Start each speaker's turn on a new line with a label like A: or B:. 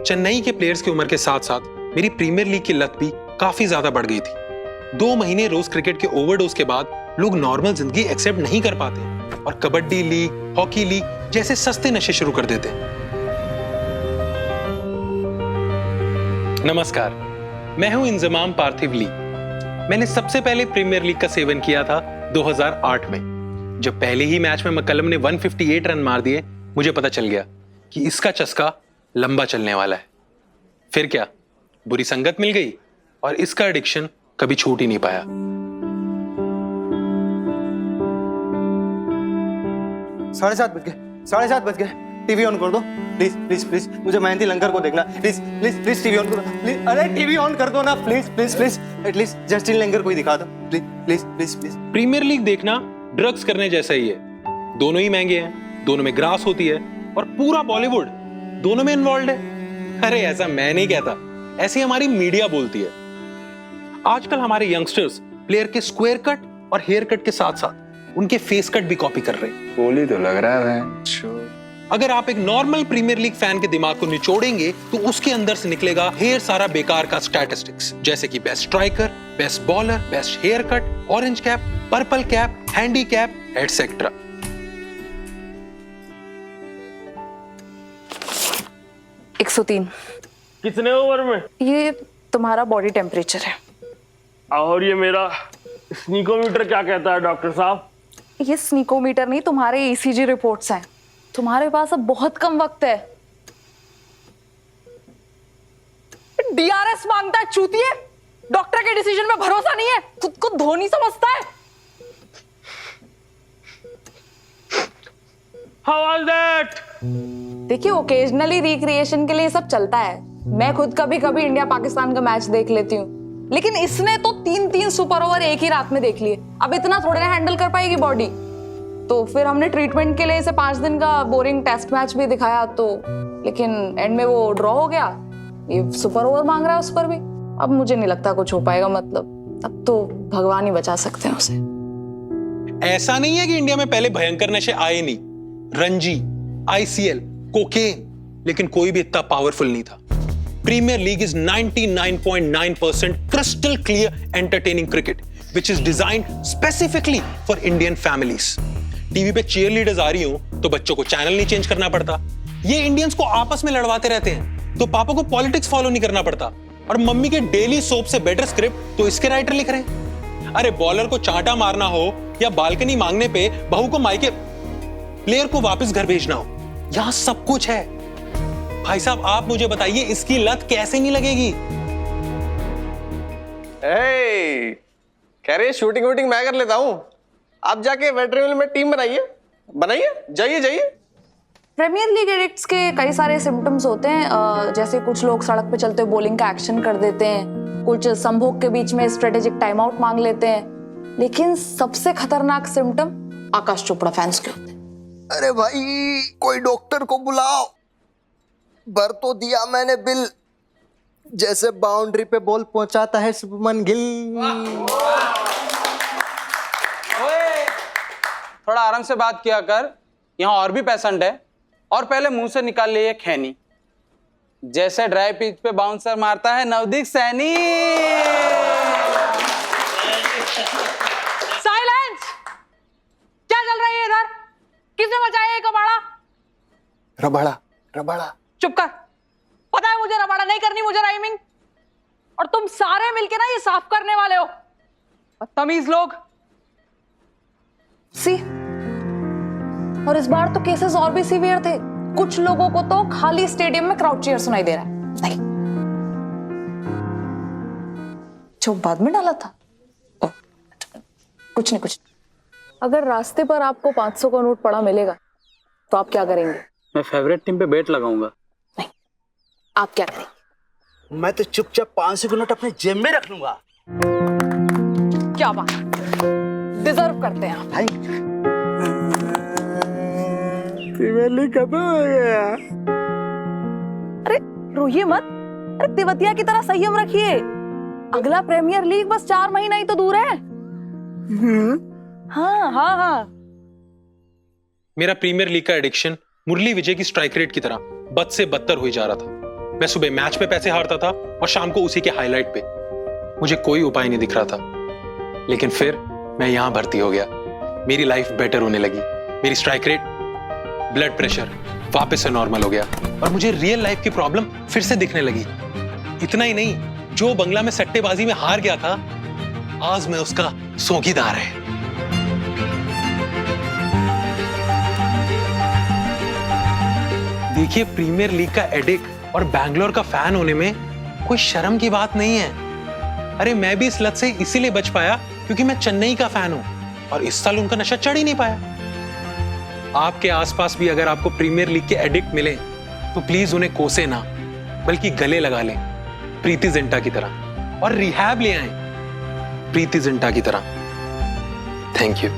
A: चेन्नई के प्लेयर्स की उम्र के साथ साथ मेरी प्रीमियर लीग की लत भी काफी ज्यादा बढ़ गई थी। 2 महीने रोज क्रिकेट के ओवरडोज के बाद लोग नॉर्मल जिंदगी एक्सेप्ट नहीं कर पाते और कबड्डी लीग, हॉकी लीग जैसे सस्ते नशे शुरू कर देते। नमस्कार, मैं हूं इंजमाम पार्थिव ली। मैंने सबसे पहले प्रीमियर लीग का सेवन किया था 2008 में। जब पहले ही मैच में मक्कलम ने 158 रन मार दिए, मुझे पता चल गया कि इसका चस्का लंबा चलने वाला है। फिर क्या, बुरी संगत मिल गई और इसका एडिक्शन कभी छूट ही नहीं पाया।
B: साढ़े सात बज गए। टीवी ऑन कर दो प्लीज प्लीज प्लीज। मुझे मेहंदी लंगर को देखना। Please please please TV on करो प्लीज। अरे टीवी ऑन कर दो ना please please please. At least Justin लंगर को ही दिखा दो please please please please.
A: Premiere league देखना ड्रग्स करने जैसा ही है। दोनों ही महंगे हैं, दोनों में ग्रास होती है और पूरा बॉलीवुड दोनों में इन्वॉल्व है। अरे ऐसा मैं नहीं कहता, ऐसी हमारी मीडिया बोलती है। आजकल हमारे यंगस्टर्स प्लेयर के स्क्वायर कट और हेयर कट के साथ साथ उनके फेस कट भी कॉपी कर रहे हैं।
C: बोली तो लग रहा है।
A: अगर आप एक नॉर्मल प्रीमियर लीग फैन के दिमाग को निचोड़ेंगे तो उसके अंदर से निकलेगा ढेर सारा बेकार का स्टैटिस्टिक्स, जैसे कि best striker, best bowler, best hair cut, orange cap, purple cap, handy cap etcetera.
D: कितने ओवर में?
E: ये तुम्हारा बॉडी टेम्परेचर है।
D: और ये मेरा स्नीकोमीटर क्या कहता है डॉक्टर साहब?
E: ये स्नीकोमीटर नहीं, तुम्हारे ईसीजी रिपोर्ट्स हैं। तुम्हारे पास अब बहुत कम वक्त है। डीआरएस मांगता है चूतिए। डॉक्टर के डिसीजन में भरोसा नहीं है, खुद को धोनी समझता है।
D: How was that?
E: देखिए, ओकेजनली रिक्रिएशन के लिए सब चलता है। मैं खुद कभी कभी इंडिया पाकिस्तान का मैच देख लेती हूँ, लेकिन इसने तो 3-3 सुपर ओवर एक ही रात में देख लिए। अब इतना थोड़े ना हैंडल कर पाएगी बॉडी। तो फिर हमने ट्रीटमेंट के लिए इसे 5 दिन का बोरिंग टेस्ट मैच भी दिखाया, तो लेकिन एंड में वो ड्रॉ हो गया। ये सुपर ओवर मांग रहा है उस पर भी। अब मुझे नहीं लगता कुछ हो पाएगा। मतलब अब तो भगवान ही बचा सकते हैं उसे।
A: ऐसा नहीं है कि इंडिया में पहले भयंकर नशे आए नहीं, रणजी, आईसीएल, कोकेन, लेकिन कोई भी इतना पावरफुल नहीं था। Premiere league is 99.9% crystal clear entertaining cricket which is designed specifically for Indian families। TV पे चीयर लीडर्स आ रही हो तो बच्चों को चैनल नहीं चेंज करना पड़ता। ये इंडियंस को आपस में लड़वाते रहते हैं तो पापा को पॉलिटिक्स फॉलो नहीं करना पड़ता। और मम्मी के डेली सोप से बेटर स्क्रिप्ट तो इसके राइटर लिख रहे हैं। अरे बॉलर को चांटा मारना हो या बालकनी मांगने पे बहू को मायके, प्लेयर को वापस घर भेजना हो, यहां सब कुछ है। भाई साहब, आप मुझे बताइए इसकी लत कैसे नहीं लगेगी?
B: कह रहे शूटिंग वूटिंग मैं कर लेता हूँ। आप जाके वेटरनरी में टीम बनाइए, जाइए।
E: प्रीमियर लीग एडिक्ट्स के कई सारे सिम्टम्स होते हैं। जैसे कुछ लोग सड़क पे चलते हुए बॉलिंग का एक्शन कर देते हैं, कुछ संभोग के बीच में स्ट्रेटेजिक टाइम आउट मांग लेते हैं, लेकिन सबसे खतरनाक सिम्टम आकाश चोपड़ा फैंस के होते हैं।
F: अरे भाई, कोई डॉक्टर को बुलाओ। भर तो दिया मैंने बिल, जैसे बाउंड्री पे बॉल पहुंचाता है शुभमन गिल।
G: थोड़ा आराम से बात किया कर, यहाँ और भी पेशेंट है। और पहले मुंह से निकाल ले ये खैनी, जैसे ड्राई पिच पे बाउंसर मारता है नवदीप सैनी।
E: साइलेंस! क्या चल रहा है इधर? किसने मचाया ये कबाड़ा?
F: रबाड़ा।
E: चुप कर। पता है मुझे रबाड़ा नहीं करनी, मुझे राइमिंग। और तुम सारे मिलके ना ये साफ करने वाले हो, बदतमीज लोग। सी, और इस बार तो केसेस और भी सीवियर थे। कुछ लोगों को तो खाली स्टेडियम में क्राउड चीयर सुनाई दे रहा है। नहीं, जो बाद में डाला था। कुछ नहीं। अगर रास्ते पर आपको 500 का नोट पड़ा मिलेगा तो आप क्या करेंगे?
G: मैं फेवरेट टीम पे बेट लगाऊंगा।
E: नहीं, आप क्या करेंगे?
B: मैं तो चुपचाप 500 का नोट अपने जेब में रख लूंगा।
E: क्या बात, डिजर्व करते हैं आप।
B: खत्म हो गया।
E: अरे रोइए मत। अरे तिवतिया की तरह संयम रखिए। अगला प्रीमियर लीग बस 4 महीना ही तो दूर है। हाँ।
A: मेरा प्रीमियर लीग का एडिक्शन मुरली विजय की स्ट्राइक रेट की तरह बद से बदतर हुई जा रहा था। मैं सुबह मैच पे पैसे हारता था और शाम को उसी के हाईलाइट पे। मुझे कोई उपाय नहीं दिख रहा था, लेकिन फिर मैं यहां भर्ती हो गया। मेरी लाइफ बेटर होने लगी। मेरी स्ट्राइक रेट, ब्लड प्रेशर वापस से नॉर्मल हो गया और मुझे रियल लाइफ की प्रॉब्लम फिर से दिखने लगी। इतना ही नहीं, जो बंगला में सट्टेबाजी में हार गया था, आज मैं उसका चौकीदार है। देखिए, प्रीमियर लीग का एडिक्ट और बैंगलोर का फैन होने में कोई शर्म की बात नहीं है। अरे मैं भी इस लत से इसीलिए बच पाया क्योंकि मैं चेन्नई का फैन हूं और इस साल उनका नशा चढ़ ही नहीं पाया। आपके आसपास भी अगर आपको प्रीमियर लीग के एडिक्ट मिले तो प्लीज उन्हें कोसे ना, बल्कि गले लगा लें प्रीति जिंटा की तरह और रिहैब ले आए प्रीति जिंटा की तरह। Thank you.